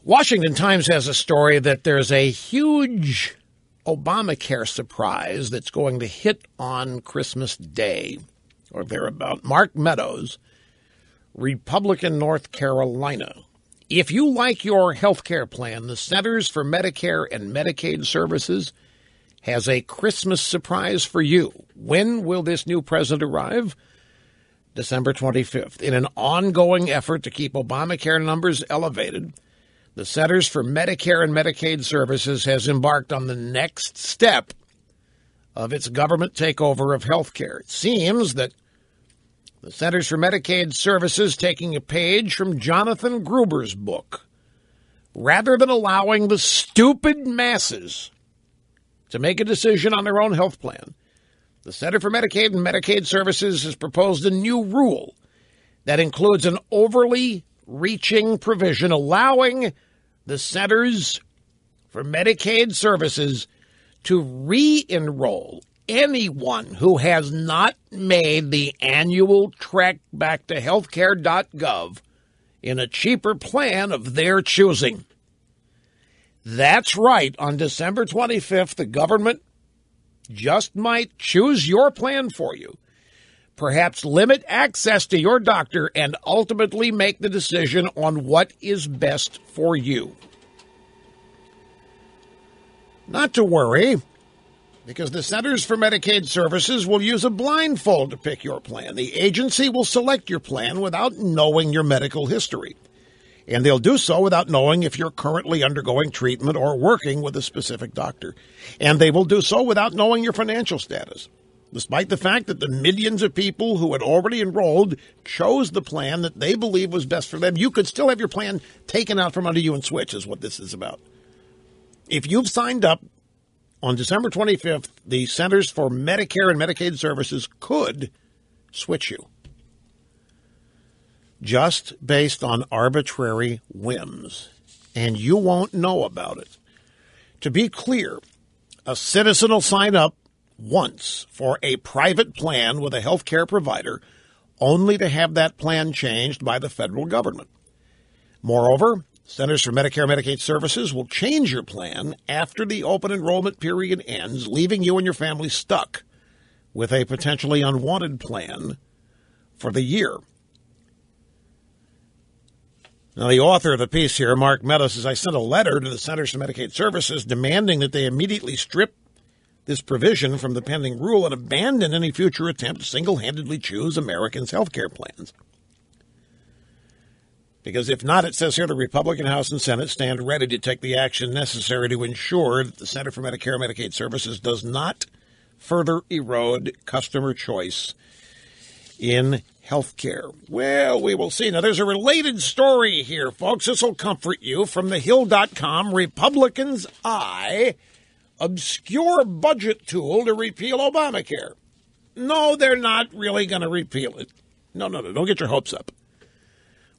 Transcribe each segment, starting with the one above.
Washington Times has a story that there's a huge Obamacare surprise that's going to hit on Christmas Day or thereabout. Mark Meadows, Republican, North Carolina. If you like your health care plan, the Centers for Medicare and Medicaid Services has a Christmas surprise for you. When will this new president arrive? December 25th. In an ongoing effort to keep Obamacare numbers elevated, the Centers for Medicare and Medicaid Services has embarked on the next step of its government takeover of health care. It seems that the Centers for Medicaid Services taking a page from Jonathan Gruber's book. Rather than allowing the stupid masses to make a decision on their own health plan, the Center for Medicaid and Medicaid Services has proposed a new rule that includes an overly reaching provision allowing the Centers for Medicaid Services to re-enroll anyone who has not made the annual trek back to healthcare.gov in a cheaper plan of their choosing. That's right. On December 25th, the government just might choose your plan for you, perhaps limit access to your doctor, and ultimately make the decision on what is best for you. Not to worry, because the Centers for Medicaid Services will use a blindfold to pick your plan. The agency will select your plan without knowing your medical history, and they'll do so without knowing if you're currently undergoing treatment or working with a specific doctor, and they will do so without knowing your financial status. Despite the fact that the millions of people who had already enrolled chose the plan that they believe was best for them, you could still have your plan taken out from under you and switch, is what this is about. If you've signed up on December 25th, the Centers for Medicare and Medicaid Services could switch you, just based on arbitrary whims, and you won't know about it. To be clear, a citizen will sign up once for a private plan with a health care provider, only to have that plan changed by the federal government. Moreover, Centers for Medicare and Medicaid Services will change your plan after the open enrollment period ends, leaving you and your family stuck with a potentially unwanted plan for the year. Now, the author of the piece here, Mark Meadows, says, I sent a letter to the Centers for Medicaid Services demanding that they immediately strip this provision from the pending rule and abandon any future attempt to single-handedly choose Americans' health care plans. Because if not, it says here, the Republican House and Senate stand ready to take the action necessary to ensure that the Center for Medicare and Medicaid Services does not further erode customer choice in health care. Well, we will see. Now, there's a related story here, folks. This will comfort you from thehill.com. Republicans' eye obscure budget tool to repeal Obamacare. No, they're not really going to repeal it. No, don't get your hopes up.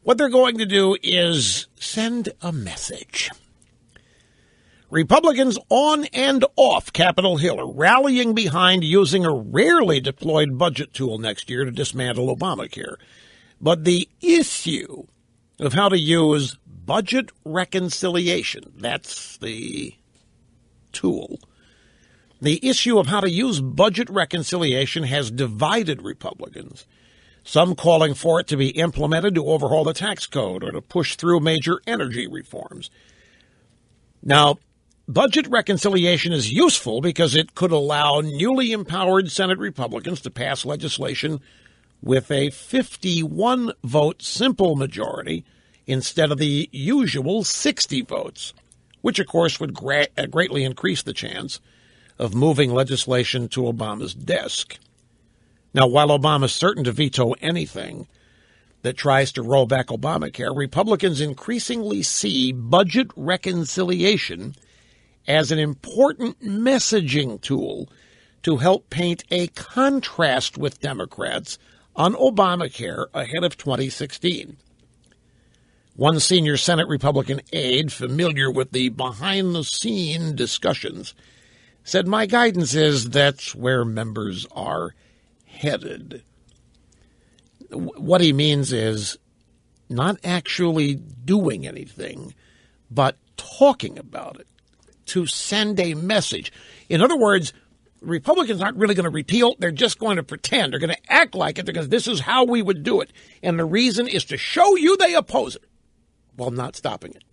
What they're going to do is send a message. Republicans on and off Capitol Hill are rallying behind using a rarely deployed budget tool next year to dismantle Obamacare. But the issue of how to use budget reconciliation, that's the tool. The issue of how to use budget reconciliation has divided Republicans, some calling for it to be implemented to overhaul the tax code or to push through major energy reforms. Now, budget reconciliation is useful because it could allow newly empowered Senate Republicans to pass legislation with a 51-vote simple majority instead of the usual 60 votes, which, of course, would greatly increase the chance of moving legislation to Obama's desk. Now, while Obama's certain to veto anything that tries to roll back Obamacare, Republicans increasingly see budget reconciliation as an important messaging tool to help paint a contrast with Democrats on Obamacare ahead of 2016. One senior Senate Republican aide familiar with the behind-the-scene discussions said, my guidance is that's where members are headed. What he means is not actually doing anything, but talking about it to send a message. In other words, Republicans aren't really going to repeal. They're just going to pretend. They're going to act like it because this is how we would do it. And the reason is to show you they oppose it while not stopping it.